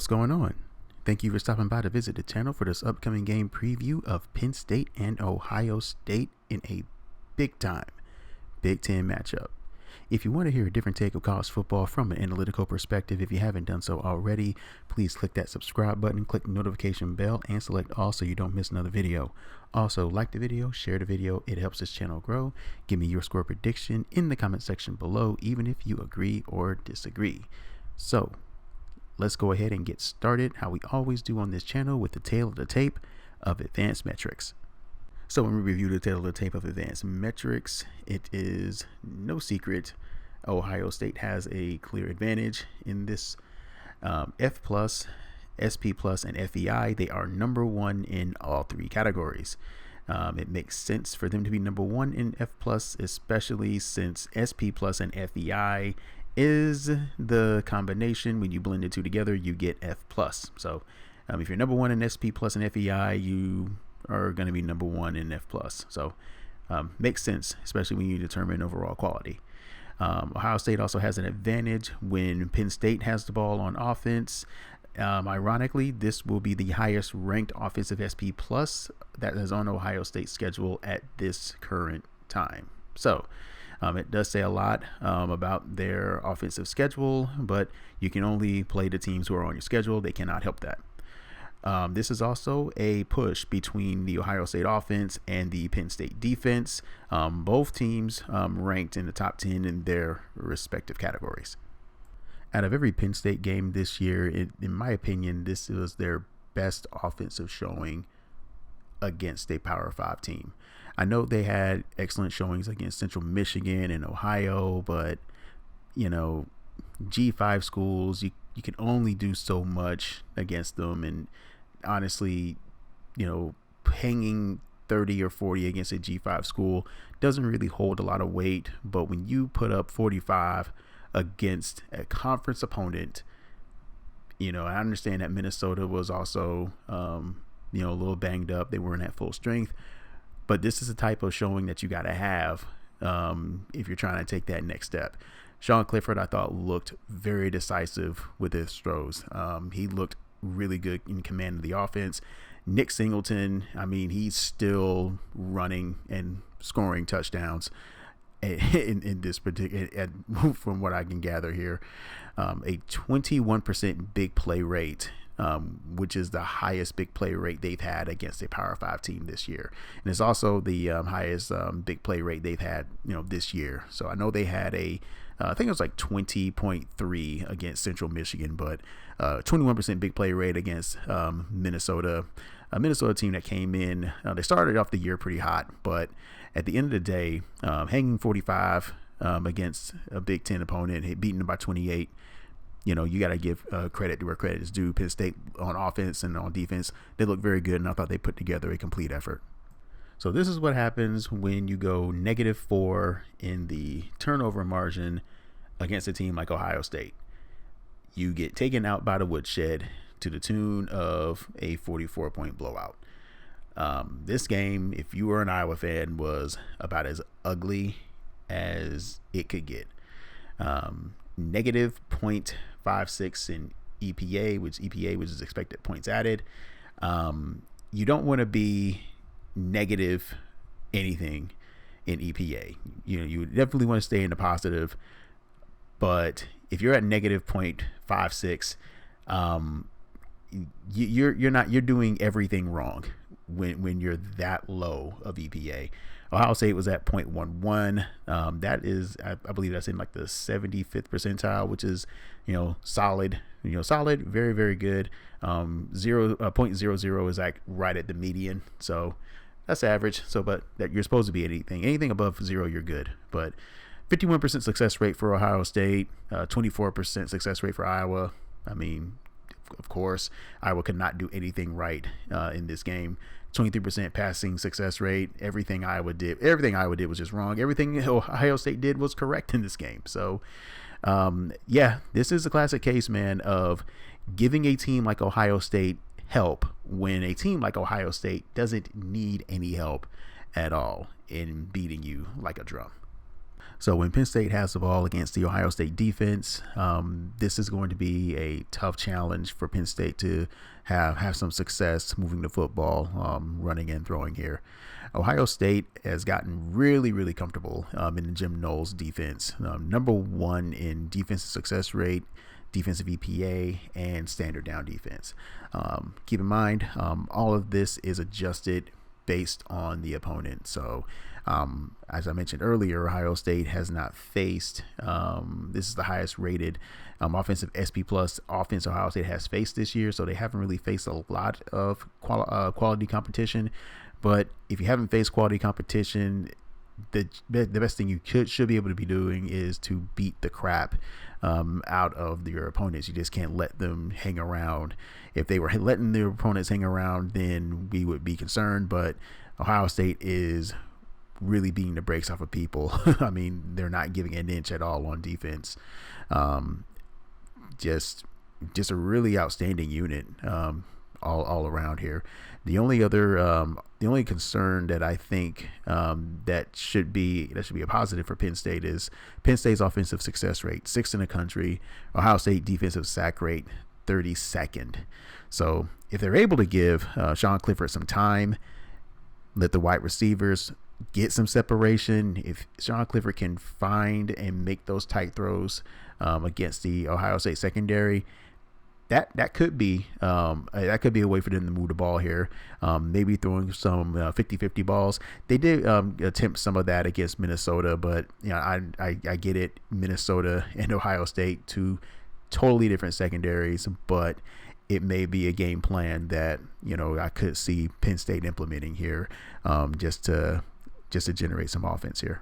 What's going on? Thank you for stopping by to visit the channel for this upcoming game preview of Penn State and Ohio State in a big-time Big Ten matchup. If you want to hear a different take of college football from an analytical perspective, if you haven't done so already, please click that subscribe button, click the notification bell, and select all so you don't miss another video. Also, like the video, share the video. It helps this channel grow. Give me your score prediction in the comment section below, even if you agree or disagree. So, let's go ahead and get started, how we always do on this channel, with the tail of the tape of advanced metrics. So when we review the tail of the tape of advanced metrics, it is no secret Ohio State has a clear advantage in this. F+, SP+, and FEI, they are number one in all three categories. It makes sense for them to be number one in F+, especially since SP+ and FEI is the combination. When you blend the two together, you get F+. So if you're number one in SP+ and FEI, you are going to be number one in F+. So makes sense, especially when you determine overall quality. Ohio State also has an advantage when Penn State has the ball on offense. Ironically, this will be the highest ranked offensive SP+ that is on Ohio State's schedule at this current time. So it does say a lot about their offensive schedule, but you can only play the teams who are on your schedule. They cannot help that. This is also a push between the Ohio State offense and the Penn State defense. Both teams ranked in the top 10 in their respective categories. Out of every Penn State game this year, in my opinion, this was their best offensive showing against a Power 5 team. I know they had excellent showings against Central Michigan and Ohio, but you know, G5 schools, you can only do so much against them. And honestly, you know, hanging 30 or 40 against a G5 school doesn't really hold a lot of weight. But when you put up 45 against a conference opponent, you know, I understand that Minnesota was also, you know, a little banged up. They weren't at full strength. But this is the type of showing that you got to have if you're trying to take that next step. Sean Clifford, I thought, looked very decisive with his throws. He looked really good in command of the offense. Nick Singleton, I mean, he's still running and scoring touchdowns in this particular, from what I can gather here. A 21% big play rate, which is the highest big play rate they've had against a Power 5 team this year. And it's also the highest big play rate they've had, you know, this year. So I know they had I think it was like 20.3 against Central Michigan, but 21% big play rate against Minnesota. A Minnesota team that came in, they started off the year pretty hot, but at the end of the day, hanging 45 against a Big Ten opponent, beating them by 28. You know, you got to give credit to where credit is due. Penn State on offense and on defense, they look very good, and I thought they put together a complete effort. So this is what happens when you go -4 in the turnover margin against a team like Ohio State. You get taken out by the woodshed to the tune of a 44-point blowout. This game, if you were an Iowa fan, was about as ugly as it could get. -0.56 in EPA, which is expected points added. You don't want to be negative anything in EPA. You know, you definitely want to stay in the positive, but if you're at -0.56, you're doing everything wrong when you're that low of EPA. Ohio State was at 0.11. That is, I believe that's in like the 75th percentile, which is, you know, solid. You know, solid, very, very good. 0.00 is like right at the median, so that's average. So, but that you're supposed to be anything above 0, you're good. But 51% success rate for Ohio State, 24% success rate for Iowa. I mean, of course, Iowa could not do anything right in this game. 23% passing success rate. Everything Iowa did was just wrong. Everything Ohio State did was correct in this game. So, yeah, this is a classic case, man, of giving a team like Ohio State help when a team like Ohio State doesn't need any help at all in beating you like a drum. So when Penn State has the ball against the Ohio State defense, this is going to be a tough challenge for Penn State to have some success moving the football, running and throwing here. Ohio State has gotten really, really comfortable in the Jim Knowles defense. Number one in defensive success rate, defensive EPA, and standard down defense. Keep in mind, all of this is adjusted based on the opponent. So as I mentioned earlier, Ohio State has not faced, this is the highest rated offensive SP plus offense Ohio State has faced this year. So they haven't really faced a lot of quality competition. But if you haven't faced quality competition, the best thing you should be able to be doing is to beat the crap out of your opponents. You just can't let them hang around. If they were letting their opponents hang around, then we would be concerned. But Ohio State is really beating the brakes off of people. I mean, they're not giving an inch at all on defense. Just a really outstanding unit all around here. The only concern that I think that should be a positive for Penn State is Penn State's offensive success rate, 6th in the country. Ohio State defensive sack rate, 32nd. So if they're able to give Sean Clifford some time, let the wide receivers get some separation, if Sean Clifford can find and make those tight throws against the Ohio State secondary, that could be a way for them to move the ball here. Maybe throwing some 50-50 balls. They did attempt some of that against Minnesota, but I get it. Minnesota and Ohio State, two totally different secondaries, but it may be a game plan that I could see Penn State implementing here, just to generate some offense here.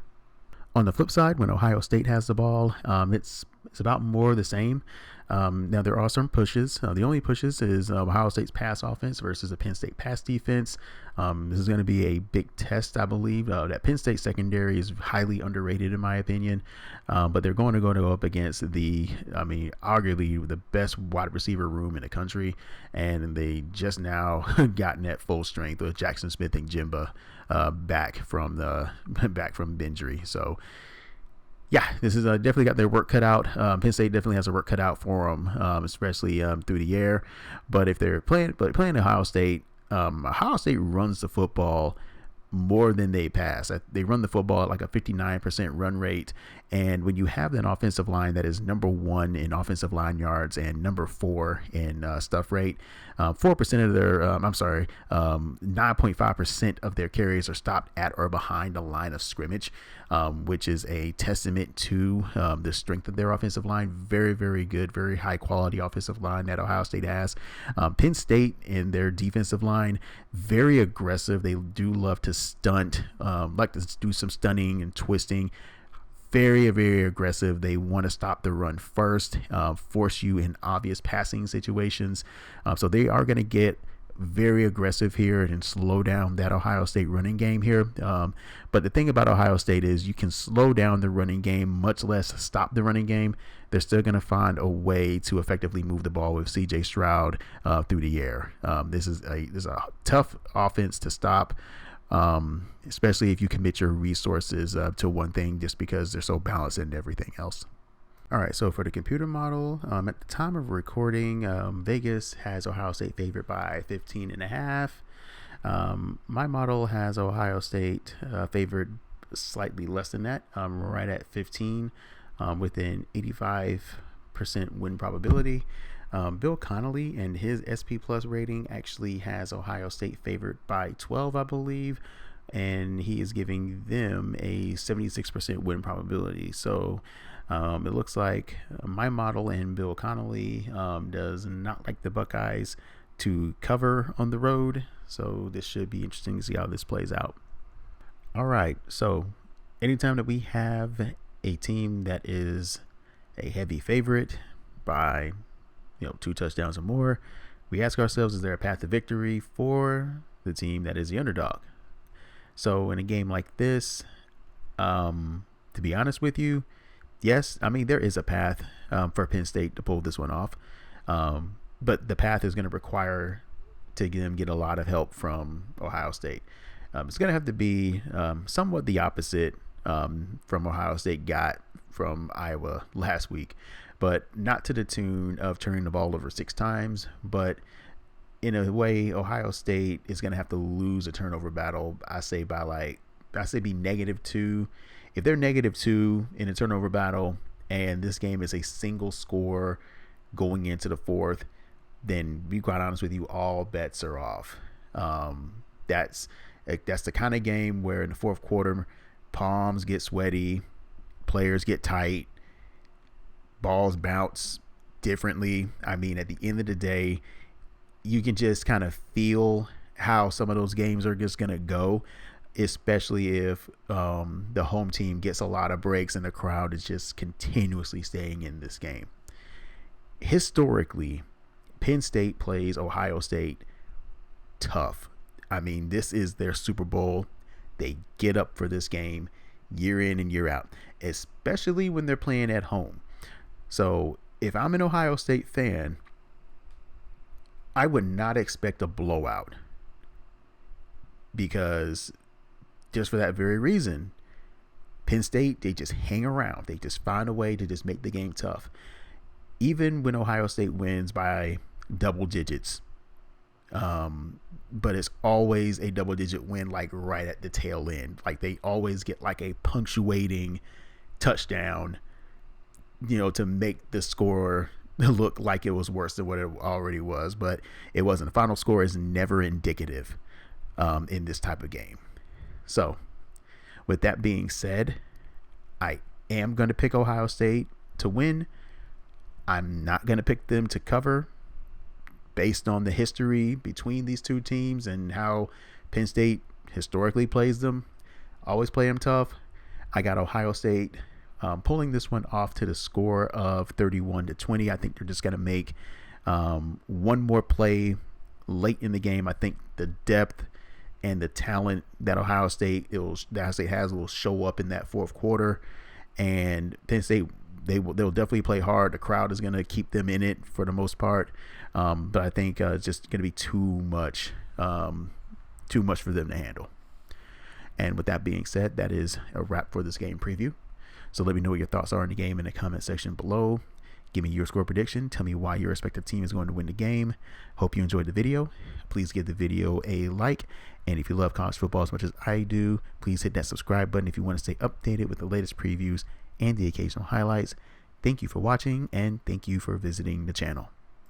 On the flip side, when Ohio State has the ball, it's about more the same. Now there are some pushes. The only pushes is Ohio State's pass offense versus the Penn State pass defense. This is going to be a big test, I believe. That Penn State secondary is highly underrated in my opinion, but they're going to go up against arguably the best wide receiver room in the country, and they just now gotten at full strength with Jackson Smith and Jimba back from injury. So yeah, this is definitely got their work cut out. Penn State definitely has a work cut out for them, especially through the air. But if they're playing Ohio State runs the football more than they pass. They run the football at like a 59% run rate. And when you have an offensive line that is number 1 in offensive line yards and number 4 in stuff rate, 4% of their, 9.5% of their carries are stopped at or behind the line of scrimmage, which is a testament to the strength of their offensive line. Very, very good, very high quality offensive line that Ohio State has. Penn State in their defensive line, very aggressive. They do love to stunt, like to do some stunning and twisting. Very, very aggressive. They want to stop the run first, force you in obvious passing situations. So they are going to get very aggressive here and slow down that Ohio State running game here. But the thing about Ohio State is you can slow down the running game, much less stop the running game. They're still going to find a way to effectively move the ball with CJ Stroud through the air. This is a tough offense to stop. Especially if you commit your resources to one thing just because they're so balanced in everything else. All right, so for the computer model, at the time of recording, Vegas has Ohio State favored by 15.5. My model has Ohio State favored slightly less than that, right at 15, with an 85% win probability. Bill Connolly and his SP Plus rating actually has Ohio State favored by 12, I believe, and he is giving them a 76% win probability. So it looks like my model and Bill Connolly does not like the Buckeyes to cover on the road. So this should be interesting to see how this plays out. All right, so anytime that we have a team that is a heavy favorite by 2 touchdowns or more, we ask ourselves, is there a path to victory for the team that is the underdog? So in a game like this, to be honest with you, yes, there is a path for Penn State to pull this one off, but the path is going to require to get a lot of help from Ohio State. It's going to have to be somewhat the opposite from Ohio State got from Iowa last week, but not to the tune of turning the ball over 6 times. But in a way, Ohio State is going to have to lose a turnover battle. I say be -2. If they're -2 in a turnover battle and this game is a single score going into the fourth, then be quite honest with you, all bets are off. That's the kind of game where in the fourth quarter, palms get sweaty, players get tight, balls bounce differently. I mean, at the end of the day, you can just kind of feel how some of those games are just going to go, especially if the home team gets a lot of breaks and the crowd is just continuously staying in this game. Historically, Penn State plays Ohio State tough. I mean, this is their Super Bowl. They get up for this game year in and year out, especially when they're playing at home. So if I'm an Ohio State fan, I would not expect a blowout, because just for that very reason, Penn State, they just hang around. They just find a way to just make the game tough. Even when Ohio State wins by double digits, but it's always a double-digit win, like right at the tail end. Like they always get like a punctuating touchdown, to make the score look like it was worse than what it already was, but it wasn't. The final score is never indicative in this type of game. So with that being said, I am going to pick Ohio State to win. I'm not going to pick them to cover based on the history between these two teams and how Penn State historically plays them. Always play them tough. I got Ohio State pulling this one off to the score of 31-20. I think they're just going to make one more play late in the game. I think the depth and the talent that Ohio State has will show up in that fourth quarter, and Penn State, they'll definitely play hard. The crowd is going to keep them in it for the most part, but I think it's just going to be too much for them to handle. And with that being said, that is a wrap for this game preview. So let me know what your thoughts are on the game in the comment section below. Give me your score prediction. Tell me why your respective team is going to win the game. Hope you enjoyed the video. Please give the video a like. And if you love college football as much as I do, please hit that subscribe button if you want to stay updated with the latest previews and the occasional highlights. Thank you for watching, and thank you for visiting the channel.